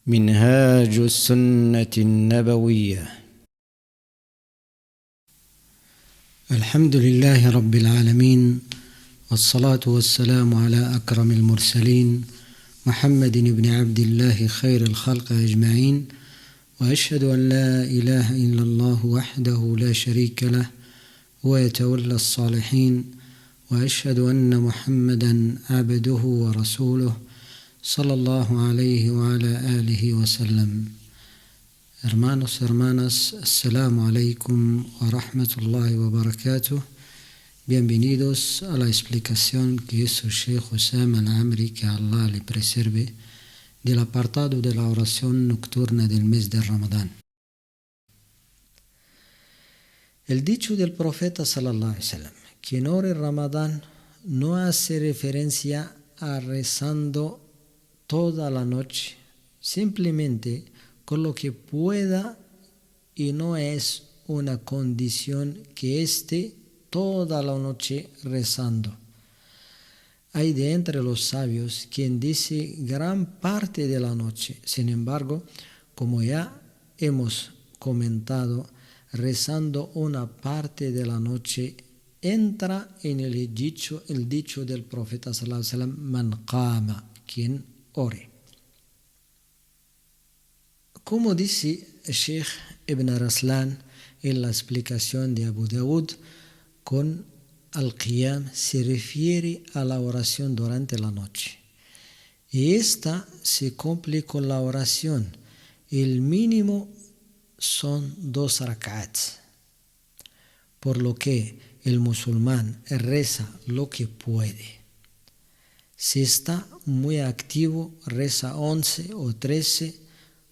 منهاج السنة النبوية. الحمد لله رب العالمين، والصلاة والسلام على أكرم المرسلين محمد بن عبد الله خير الخلق أجمعين، وأشهد أن لا إله إلا الله وحده لا شريك له ويتولى الصالحين، وأشهد أن محمدا عبده ورسوله صلى الله عليه وعلى آله وسلم. Hermanos, hermanas, Assalamu alaikum wa rahmatullahi wa barakatuh. Bienvenidos a la explicación que hizo Sheikh Hussam al-Amri, que Allah le preserve, del apartado de la oración nocturna del mes de Ramadán. El dicho del profeta sallallahu alaihi wasallam, quien ora en Ramadán, no hace referencia a rezando toda la noche, simplemente con lo que pueda, y no es una condición que esté toda la noche rezando. Hay de entre los sabios quien dice gran parte de la noche. Sin embargo, como ya hemos comentado, rezando una parte de la noche entra en el dicho del profeta sallallahu alaihi wasallam, man qama, quien ore. Como dice Sheikh Ibn Raslan en la explicación de Abu Dawud, con al-qiyam se refiere a la oración durante la noche. Y esta se cumple con la oración. El mínimo son 2 rak'ats. Por lo que el musulmán reza lo que puede. Si está muy activo, reza 11 o 13,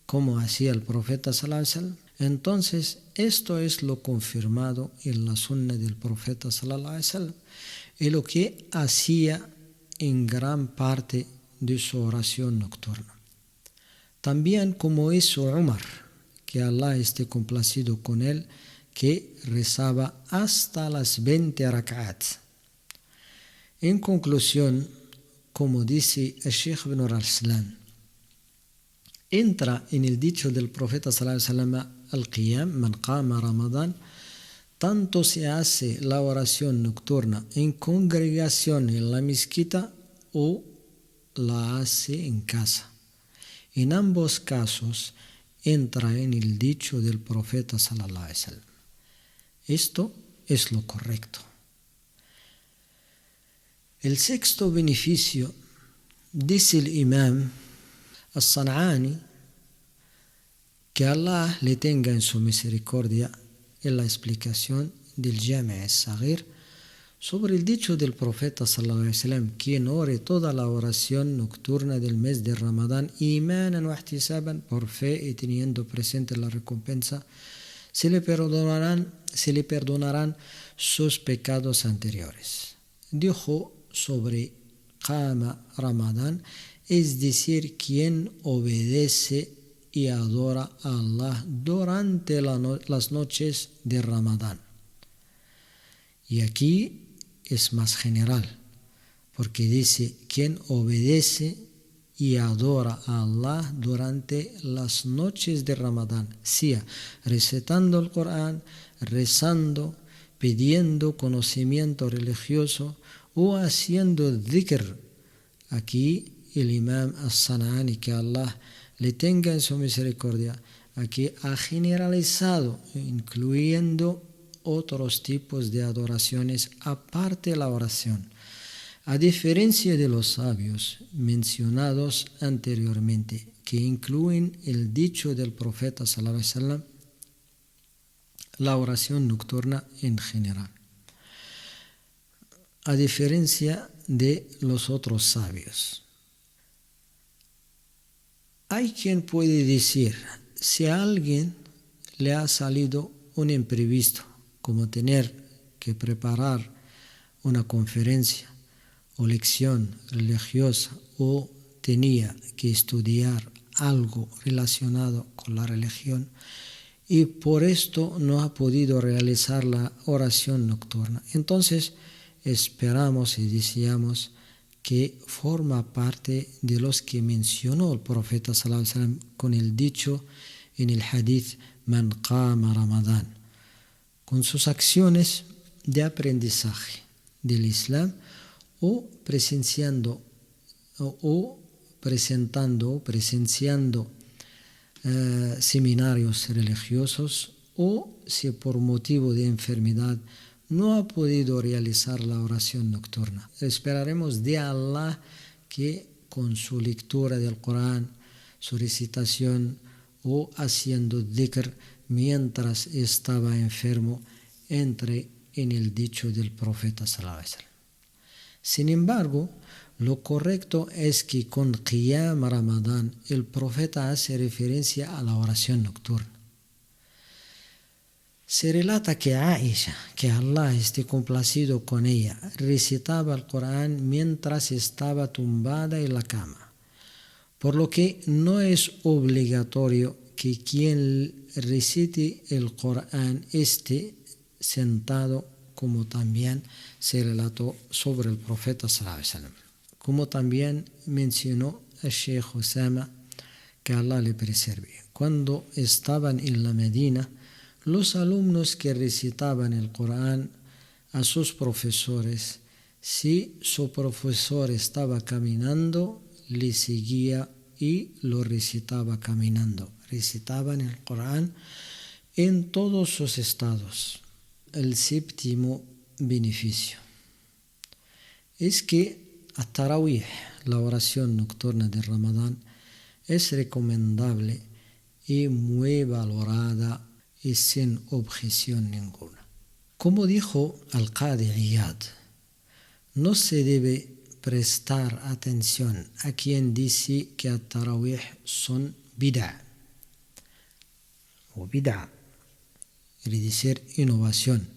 como hacía el profeta sallallahu alaihi wasallam. Entonces, esto es lo confirmado en la sunna del profeta sallallahu alaihi wasallam, y lo que hacía en gran parte de su oración nocturna. También como hizo Umar, que Allah esté complacido con él, que rezaba hasta las 20 rak'at. En conclusión, como dice el Sheikh Ibn Raslan, entra en el dicho del profeta sallallahu alaihi wasallam al-qiyam, man qama Ramadán, tanto se hace la oración nocturna en congregación en la mezquita o la hace en casa. En ambos casos entra en el dicho del profeta sallallahu alaihi wasallam. Esto es lo correcto. El sexto beneficio, dice el imam As-San'ani, que Allah le tenga en su misericordia, en la explicación del Jami' al-Saghir sobre el dicho del profeta sallallahu alaihi wasallam, quien ore toda la oración nocturna del mes de Ramadán imanan wa ihtisaban, por fe y teniendo presente la recompensa, se le perdonarán sus pecados anteriores. Dijo sobre Qama Ramadán, es decir, quien obedece y adora a Allah durante las noches de Ramadán. Y aquí es más general, porque dice quien obedece y adora a Allah durante las noches de Ramadán, sea recitando el Corán, rezando, pidiendo conocimiento religioso o haciendo dhikr. Aquí el imam As-San'ani, que Allah le tenga en su misericordia, aquí ha generalizado, incluyendo otros tipos de adoraciones aparte de la oración. A diferencia de los sabios mencionados anteriormente, que incluyen el dicho del profeta sallallahu alaihi wasallam, la oración nocturna en general. A diferencia de los otros sabios. Hay quien puede decir, si a alguien le ha salido un imprevisto, como tener que preparar una conferencia o lección religiosa, o tenía que estudiar algo relacionado con la religión, y por esto no ha podido realizar la oración nocturna. Entonces esperamos y deseamos que forma parte de los que mencionó el profeta sallallahu alaihi wasallam con el dicho en el hadith Man qama Ramadán, con sus acciones de aprendizaje del Islam o presenciando seminarios religiosos, o si por motivo de enfermedad no ha podido realizar la oración nocturna. Esperaremos de Allah que con su lectura del Corán, su recitación o haciendo dhikr mientras estaba enfermo, entre en el dicho del profeta sallallahu alaihi wasallam. Sin embargo, lo correcto es que con Qiyam Ramadán el profeta hace referencia a la oración nocturna. Se relata que Aisha, que Allah esté complacido con ella, recitaba el Corán mientras estaba tumbada en la cama, por lo que no es obligatorio que quien recite el Corán esté sentado, como también se relató sobre el profeta sallallahu alaihi wasallam. Como también mencionó el Sheikh Osama, que Allah le preserve. Cuando estaban en la Medina, los alumnos que recitaban el Corán a sus profesores, si su profesor estaba caminando, le seguía y lo recitaba caminando. Recitaban el Corán en todos sus estados. El séptimo beneficio es que at-Tarawih, la oración nocturna de Ramadán, es recomendable y muy valorada y sin objeción ninguna. Como dijo Al-Qadi Iyad, no se debe prestar atención a quien dice que at-Tarawih son bid'a, o bid'a, quiere decir innovación,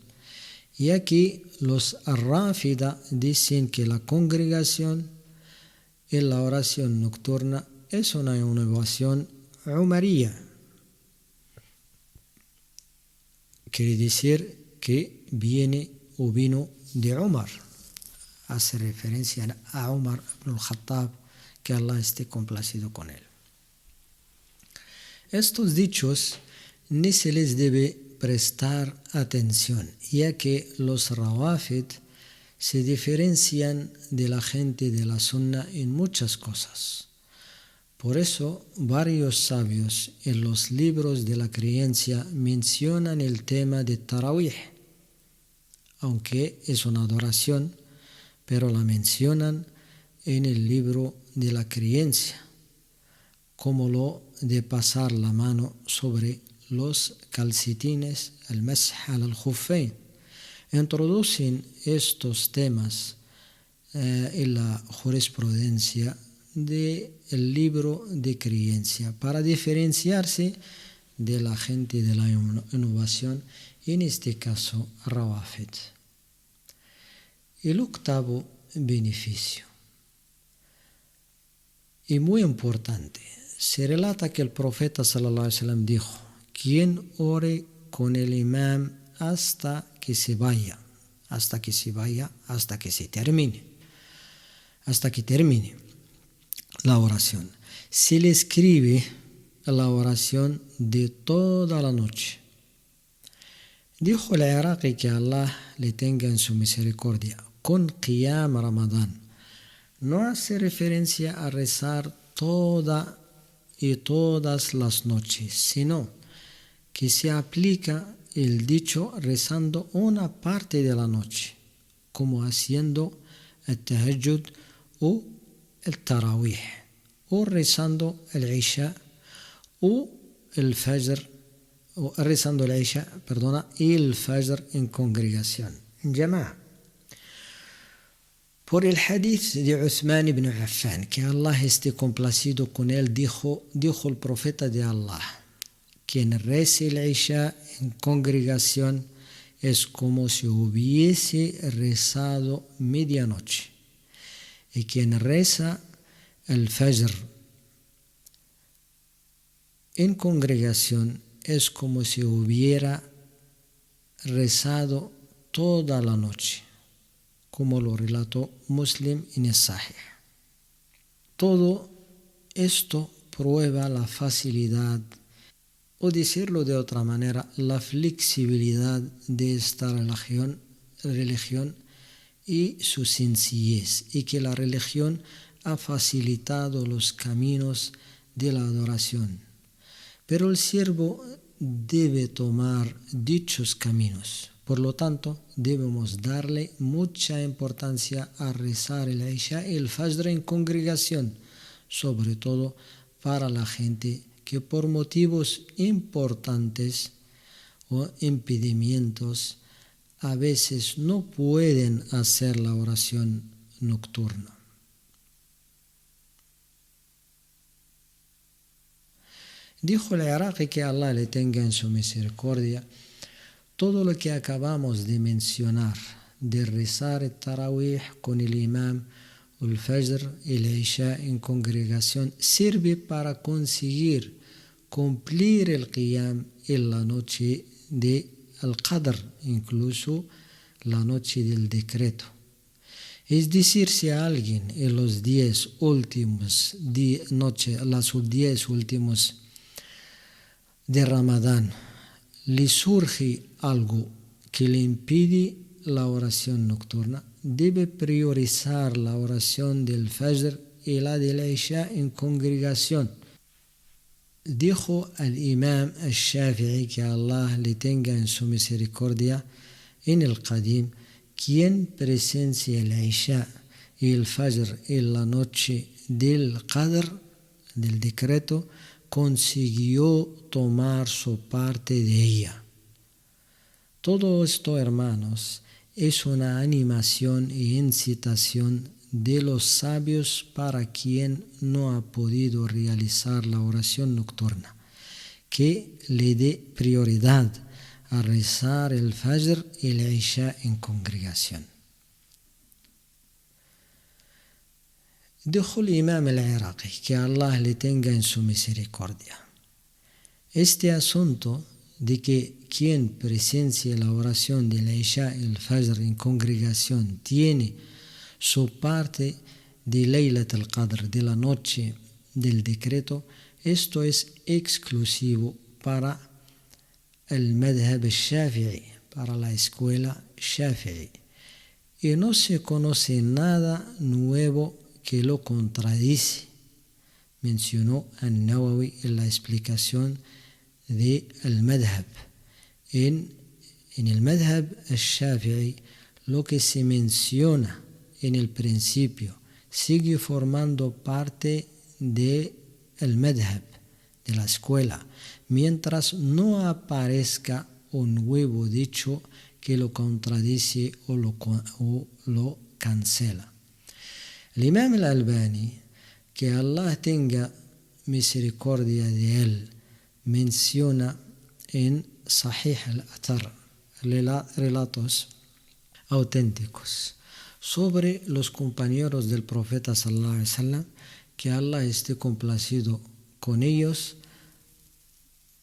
ya que los Rafida dicen que la congregación en la oración nocturna es una innovación umaría. Quiere decir que viene o vino de Umar. Hace referencia a Umar ibn al-Khattab, que Allah esté complacido con él. Estos dichos ni se les debe prestar atención, ya que los Rawafid se diferencian de la gente de la Sunna en muchas cosas. Por eso, varios sabios en los libros de la creencia mencionan el tema de Tarawih, aunque es una adoración, pero la mencionan en el libro de la creencia, como lo de pasar la mano sobre los calcetines, el masj al-khuffayn. Introducen estos temas en la jurisprudencia del libro de creencia para diferenciarse de la gente de la innovación, en este caso Rawafid. El octavo beneficio, y muy importante, se relata que el profeta sallallahu alaihi wasallam dijo: quien ore con el imam hasta que se termine la oración, se le escribe la oración de toda la noche. Dijo el Iraqi, que Allah le tenga en su misericordia, con Qiyam Ramadán no hace referencia a rezar todas las noches, sino que se aplica el dicho rezando una parte de la noche, como haciendo el tahajjud o el tarawih, o rezando el isha o el fajr, y el fajr en congregación, en jama'a. Por el hadith de Uthman ibn Affan, que Allah esté complacido con él, dijo el profeta de Allah: quien reza el isha en congregación es como si hubiese rezado medianoche, y quien reza el fajr en congregación es como si hubiera rezado toda la noche. como lo relató Muslim en el Sahih. Todo esto prueba la facilidad, o decirlo de otra manera, la flexibilidad de esta religión y su sencillez, y que la religión ha facilitado los caminos de la adoración. Pero el siervo debe tomar dichos caminos. Por lo tanto, debemos darle mucha importancia a rezar el Isha y el Fajr en congregación, sobre todo para la gente que por motivos importantes o impedimentos a veces no pueden hacer la oración nocturna. Dijo el Iraqi, que Allah le tenga en su misericordia, todo lo que acabamos de mencionar, de rezar el Tarawih con el Imam, el Fajr y el Isha en congregación, sirve para conseguir cumplir el Qiyam en la noche de Al-Qadr, incluso la noche del decreto. Es decir, si a alguien en los 10 últimos de Ramadán le surge algo que le impide la oración nocturna, debe priorizar la oración del Fajr y la del Isha en congregación. Dijo el Imam al-Shafi'i, que Allah le tenga en su misericordia, en el Qadim: quien presencia el Isha y el Fajr en la noche del Qadr, del decreto, consiguió tomar su parte de ella. Todo esto, hermanos, es una animación e incitación de los sabios para quien no ha podido realizar la oración nocturna, que le dé prioridad a rezar el Fajr y el Isha en congregación. Dijo el Imam al-Iraqi, que Allah le tenga en su misericordia: este asunto de que quien presencia la oración del Isha y el Fajr en congregación tiene su parte de Laylat al-Qadr, de la noche del decreto, esto es exclusivo para el madhab al-Shafi'i, para la escuela Shafi'i, y no se conoce nada nuevo que lo contradice, mencionó An-Nawawi en la explicación de el madhab. En el madhab al-Shafi'i, lo que se menciona en el principio sigue formando parte del madhab, de la escuela, mientras no aparezca un nuevo dicho que lo contradice o lo cancela. El Imam al-Albani, que Allah tenga misericordia de él, menciona en Sahih al-Athar, relatos auténticos sobre los compañeros del profeta sallallahu alaihi wasallam, que Allah esté complacido con ellos,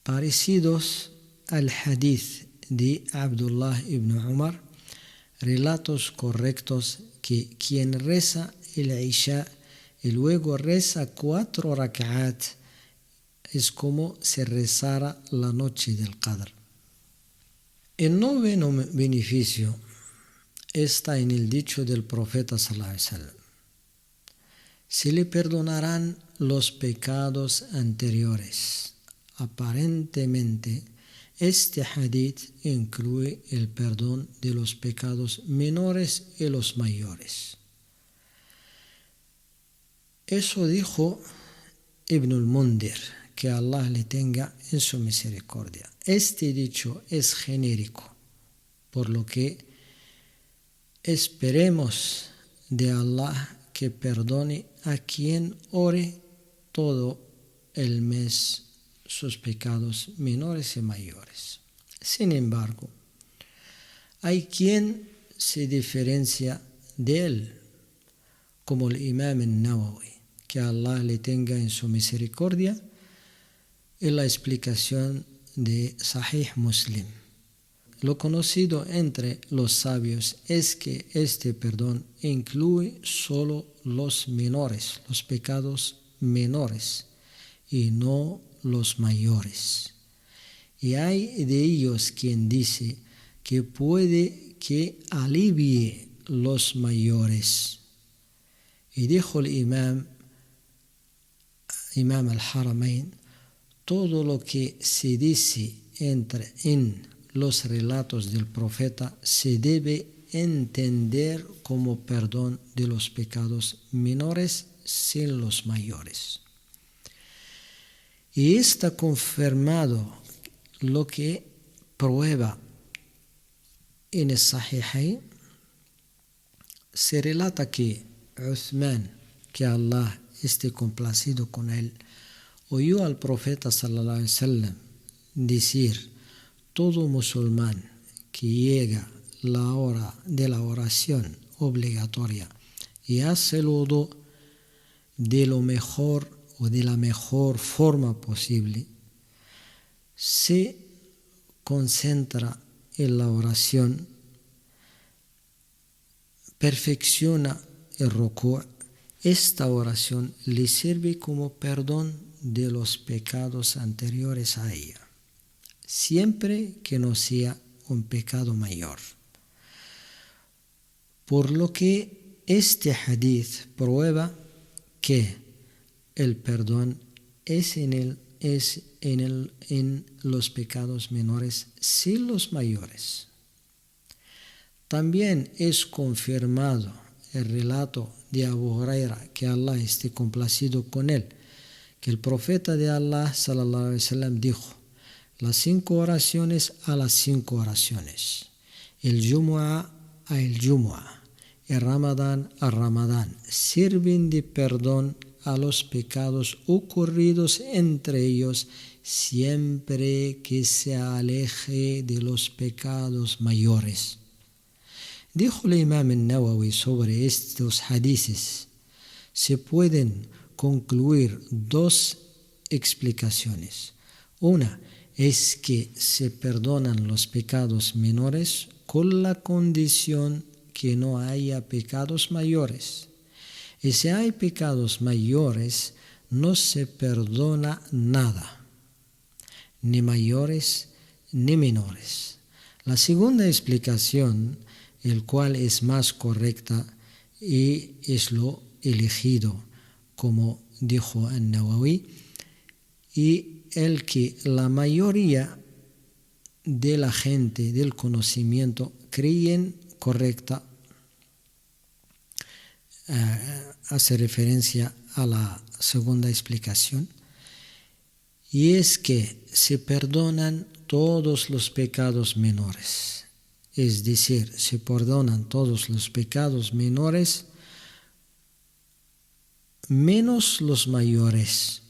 parecidos al hadith de Abdullah ibn Umar, relatos correctos que quien reza el Isha y luego reza 4 rak'at es como si rezara la noche del Qadr. El noveno beneficio está en el dicho del profeta sallallahu alaihi wasallam: se le perdonarán los pecados anteriores. Aparentemente, este hadith incluye el perdón de los pecados menores y los mayores. Eso dijo Ibn al-Mundir, que Allah le tenga en su misericordia. Este dicho es genérico, por lo que esperemos de Allah que perdone a quien ore todo el mes sus pecados menores y mayores. Sin embargo, hay quien se diferencia de él, como el Imam al-Nawawi, que Allah le tenga en su misericordia, en la explicación de Sahih Muslim. lo conocido entre los sabios es que este perdón incluye solo los menores, los pecados menores, y no los mayores. Y hay de ellos quien dice que puede que alivie los mayores. Y dijo el imam al-Haramain, todo lo que se dice en los relatos del profeta se debe entender como perdón de los pecados menores sin los mayores. Y está confirmado lo que prueba en el Sahihain. Se relata que Uthman, que Allah esté complacido con él, oyó al profeta sallallahu alaihi wasallam decir: todo musulmán que llega la hora de la oración obligatoria y hace el wudu de lo mejor o de la mejor forma posible, se concentra en la oración, perfecciona el rukú', esta oración le sirve como perdón de los pecados anteriores a ella, siempre que no sea un pecado mayor. Por lo que este hadith prueba que el perdón es en los pecados menores sin los mayores. También es confirmado el relato de Abu Huraira, que Allah esté complacido con él, que el profeta de Allah sallallahu alaihi wasallam dijo: las 5 oraciones a las 5 oraciones, el Jumu'ah a el Jumu'ah, el Ramadán a Ramadán, sirven de perdón a los pecados ocurridos entre ellos, siempre que se aleje de los pecados mayores. Dijo el imam al-Nawawi sobre estos hadices: se pueden concluir 2 explicaciones. Una es que se perdonan los pecados menores con la condición que no haya pecados mayores. Y si hay pecados mayores, no se perdona nada, ni mayores ni menores. La segunda explicación, el cual es más correcta y es lo elegido, como dijo an-Nawawi, y el que la mayoría de la gente del conocimiento creen correcta, hace referencia a la segunda explicación, y es que se perdonan todos los pecados menores. Es decir, se perdonan todos los pecados menores menos los mayores.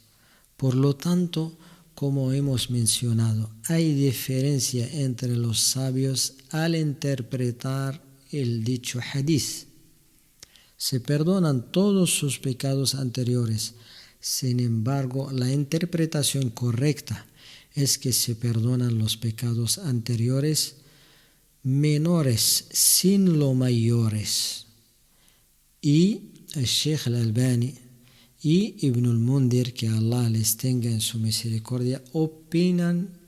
Por lo tanto, como hemos mencionado, hay diferencia entre los sabios al interpretar el dicho hadith. Se perdonan todos sus pecados anteriores. Sin embargo, la interpretación correcta es que se perdonan los pecados anteriores menores sin los mayores. Y el Sheikh al-Albani y Ibn al-Mundir, que Allah les tenga en su misericordia, opinan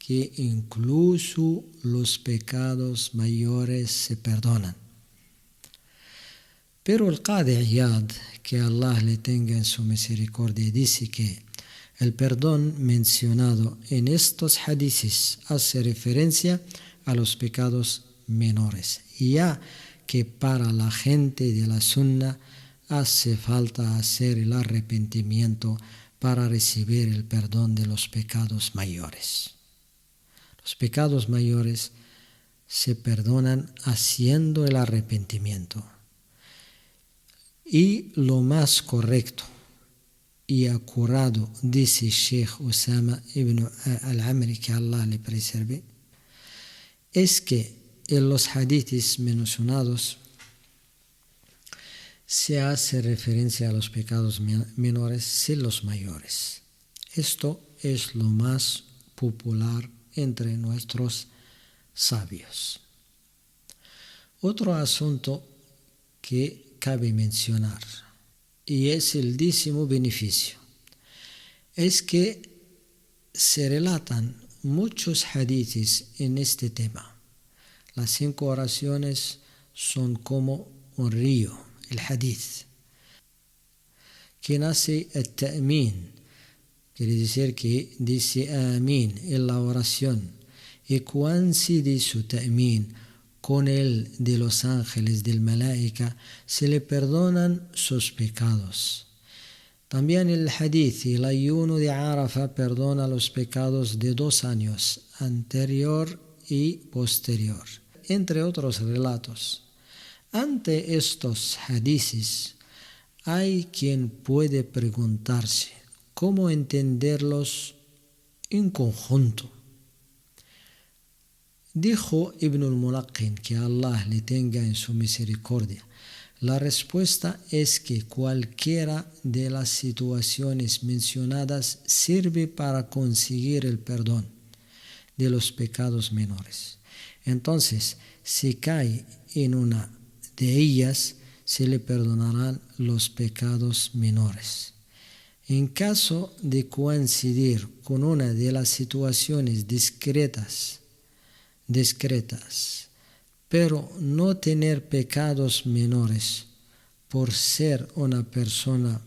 que incluso los pecados mayores se perdonan. Pero el Qadi Iyad, que Allah le tenga en su misericordia, dice que el perdón mencionado en estos hadices hace referencia a los pecados menores, ya que para la gente de la Sunna hace falta hacer el arrepentimiento para recibir el perdón de los pecados mayores. Los pecados mayores se perdonan haciendo el arrepentimiento. Y lo más correcto y acurado, dice Sheikh Usama ibn al-Amri, que Allah le preserve, es que en los hadiths mencionados se hace referencia a los pecados menores sin los mayores. Esto es lo más popular entre nuestros sabios. Otro asunto que cabe mencionar, y es el 10º beneficio, es que se relatan muchos hadices en este tema. Las 5 oraciones son como un río, el hadith, que nace el ta'min, quiere decir que dice amin en la oración, y coincide su ta'min con el de los ángeles del malaika, se le perdonan sus pecados. También el hadith y el ayuno de Arafa perdona los pecados de 2 años, anterior y posterior, entre otros relatos. Ante estos hadices, hay quien puede preguntarse cómo entenderlos en conjunto. Dijo Ibn al-Mulaqqin, que Allah le tenga en su misericordia, la respuesta es que cualquiera de las situaciones mencionadas sirve para conseguir el perdón de los pecados menores. Entonces, si cae en una de ellas, se le perdonarán los pecados menores. En caso de coincidir con una de las situaciones discretas, pero no tener pecados menores por ser una persona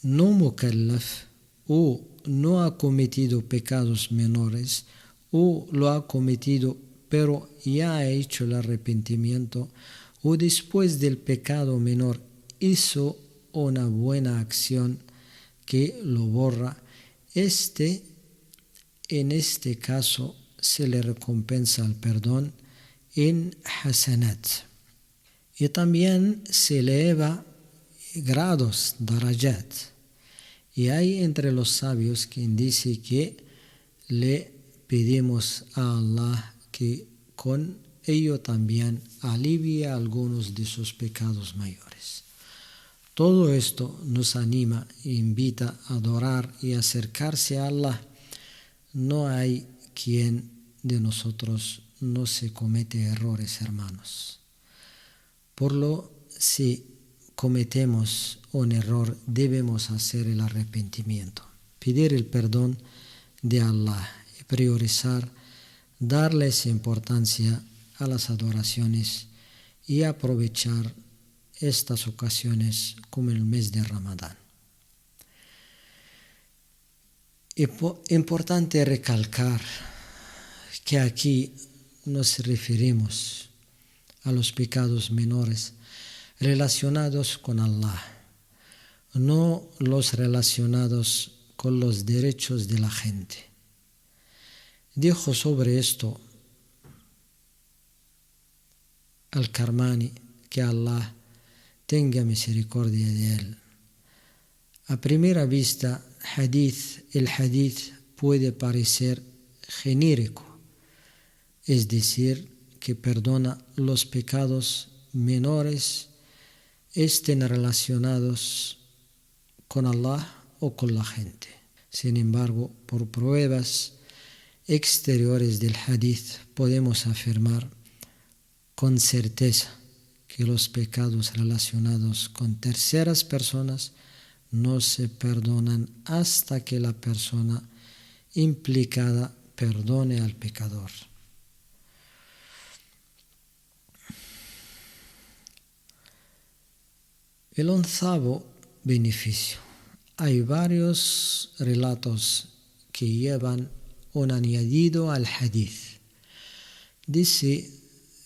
no mukallaf, o no ha cometido pecados menores, o lo ha cometido pero ya ha hecho el arrepentimiento, o después del pecado menor hizo una buena acción que lo borra, en este caso se le recompensa el perdón en hasanat. Y también se eleva grados, darajat. Y hay entre los sabios quien dice que le pedimos a Allah que con ello también alivie algunos de sus pecados mayores. Todo esto nos anima e invita a adorar y acercarse a Allah. No hay quien de nosotros no se comete errores, hermanos. Por lo si cometemos un error, debemos hacer el arrepentimiento, pedir el perdón de Allah y priorizar, darles importancia a las adoraciones y aprovechar estas ocasiones como el mes de Ramadán. Importante recalcar que aquí nos referimos a los pecados menores relacionados con Allah, no los relacionados con los derechos de la gente. Dijo sobre esto Al-Karmani, que Allah tenga misericordia de él. A primera vista, el hadith puede parecer genérico, es decir, que perdona los pecados menores estén relacionados con Allah o con la gente. Sin embargo, por pruebas exteriores del hadith podemos afirmar con certeza que los pecados relacionados con terceras personas no se perdonan hasta que la persona implicada perdone al pecador. El 11º beneficio. Hay varios relatos que llevan un añadido al hadith. Dice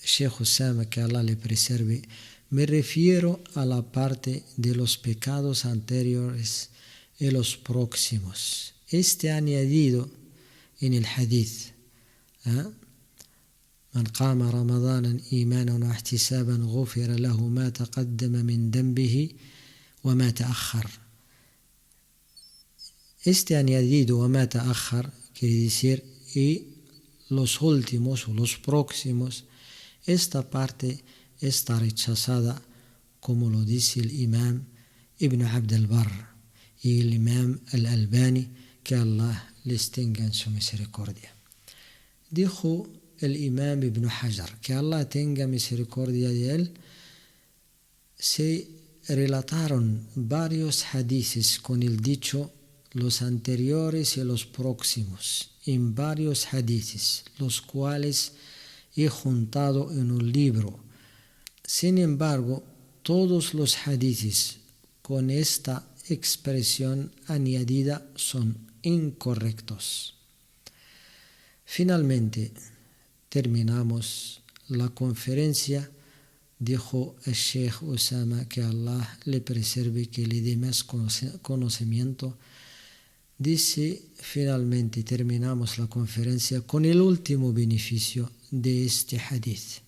Sheikh Osama, que Allah le preserve, me refiero a la parte de los pecados anteriores y los próximos. Añadido en el hadith, من قام رمضانا إيمانا واحتسابا غفر له ما تقدم من ذنبه وما تأخر. Añadido وما تأخر quiere decir y los últimos o los próximos. Esta parte está rechazada, como lo dice el imam Ibn Abd al-Barr y el imam al-Albani, que Allah les tenga en su misericordia. Dijo el imam Ibn Hajar, que Allah tenga misericordia de él, se relataron varios hadices con el dicho los anteriores y los próximos, en varios hadices, los cuales he juntado en un libro. Sin embargo, todos los hadices con esta expresión añadida son incorrectos. Finalmente, terminamos la conferencia. Dijo el Sheikh Osama, que Allah le preserve, que le dé más conocimiento. Dice, finalmente terminamos la conferencia con el último beneficio de este hadith.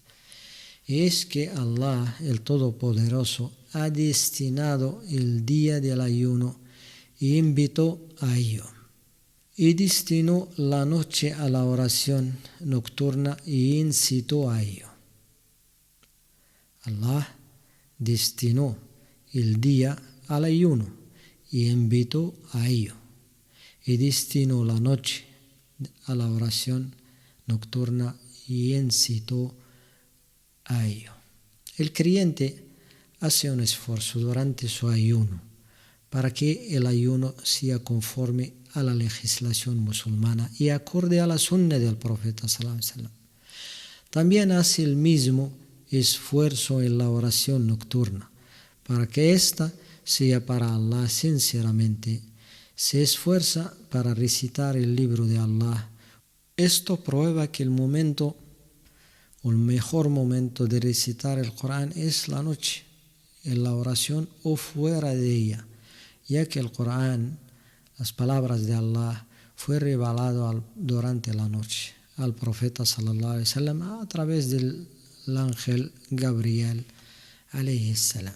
Y es que Allah, el Todopoderoso, ha destinado el día del ayuno y invitó a ello. Y destinó la noche a la oración nocturna y incitó a ello. Allah destinó el día al ayuno y invitó a ello. Y destinó la noche a la oración nocturna y incitó a ello. El creyente hace un esfuerzo durante su ayuno para que el ayuno sea conforme a la legislación musulmana y acorde a la sunna del profeta sallallahu alaihi wasallam. También hace el mismo esfuerzo en la oración nocturna para que ésta sea para Allah sinceramente. Se esfuerza para recitar el libro de Allah. Esto prueba que el momento o el mejor momento de recitar el Corán es la noche, en la oración o fuera de ella, ya que el Corán, las palabras de Allah, fue revelado durante la noche al profeta sallallahu alaihi wasallam a través del ángel Gabriel alayhi salam.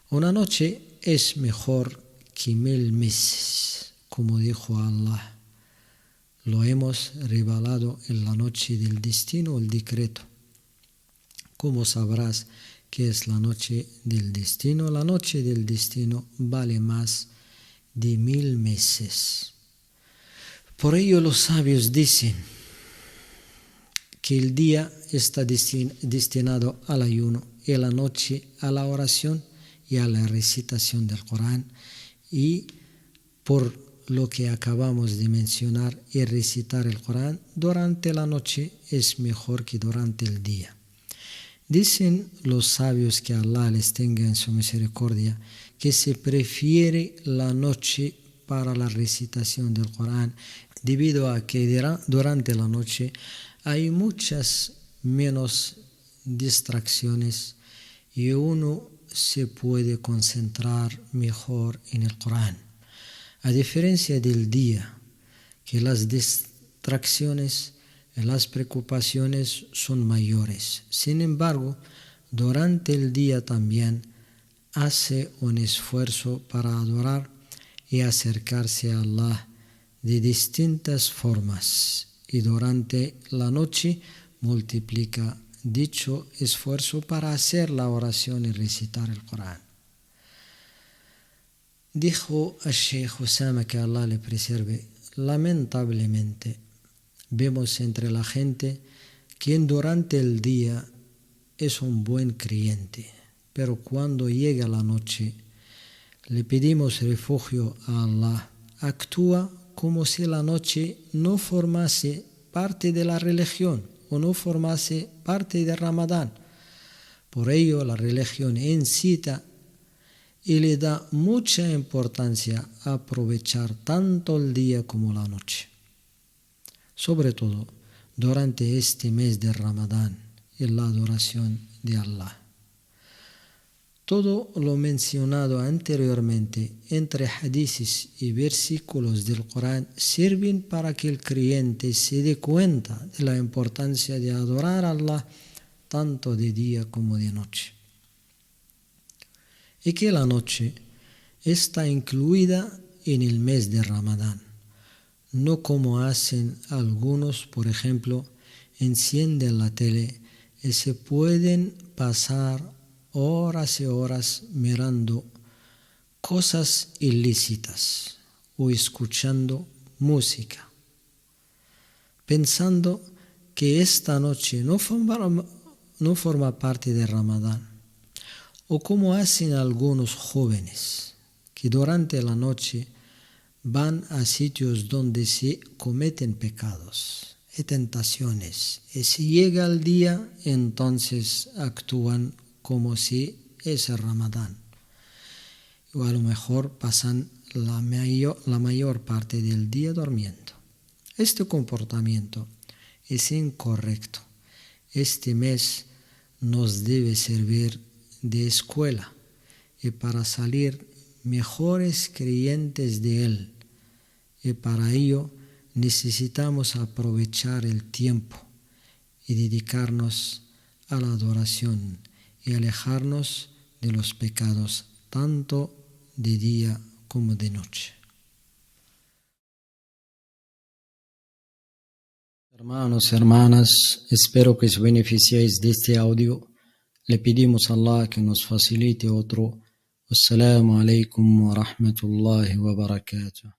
Una noche es mejor que 1000 meses, como dijo Allah. Lo hemos revelado en la noche del destino o el decreto. ¿Cómo sabrás qué es la noche del destino? La noche del destino vale más de 1000 meses. Por ello los sabios dicen que el día está destinado al ayuno y la noche a la oración y a la recitación del Corán, y por lo que acabamos de mencionar, y recitar el Corán durante la noche es mejor que durante el día. Dicen los sabios, que Allah les tenga en su misericordia, que se prefiere la noche para la recitación del Corán, debido a que durante la noche hay muchas menos distracciones y uno se puede concentrar mejor en el Corán. A diferencia del día, que las distracciones y las preocupaciones son mayores. Sin embargo, durante el día también hace un esfuerzo para adorar y acercarse a Allah de distintas formas, y durante la noche multiplica dicho esfuerzo para hacer la oración y recitar el Corán. Dijo el Sheikh Osama, que Allah le preserve, lamentablemente vemos entre la gente quien durante el día es un buen creyente, pero cuando llega la noche le pedimos refugio a Allah, actúa como si la noche no formase parte de la religión o no formase parte de Ramadán. Por ello la religión incita y le da mucha importancia a aprovechar tanto el día como la noche, sobre todo durante este mes de Ramadán, en la adoración de Allah. Todo lo mencionado anteriormente entre hadices y versículos del Corán sirven para que el creyente se dé cuenta de la importancia de adorar a Allah tanto de día como de noche, y que la noche está incluida en el mes de Ramadán, no como hacen algunos. Por ejemplo, encienden la tele y se pueden pasar horas y horas mirando cosas ilícitas o escuchando música, pensando que esta noche no forma parte de Ramadán, o como hacen algunos jóvenes que durante la noche van a sitios donde se cometen pecados y tentaciones, y si llega el día, entonces actúan como si es el Ramadán, o a lo mejor pasan la mayor parte del día durmiendo. Este comportamiento es incorrecto. Este mes nos debe servir de escuela y para salir mejores creyentes de él, y para ello necesitamos aprovechar el tiempo y dedicarnos a la adoración y alejarnos de los pecados tanto de día como de noche. Hermanos y hermanas, espero que os beneficiéis de este audio. Le pedimos a Allah que nos facilite otro. Assalamu alaikum wa rahmatullahi wa barakatuh.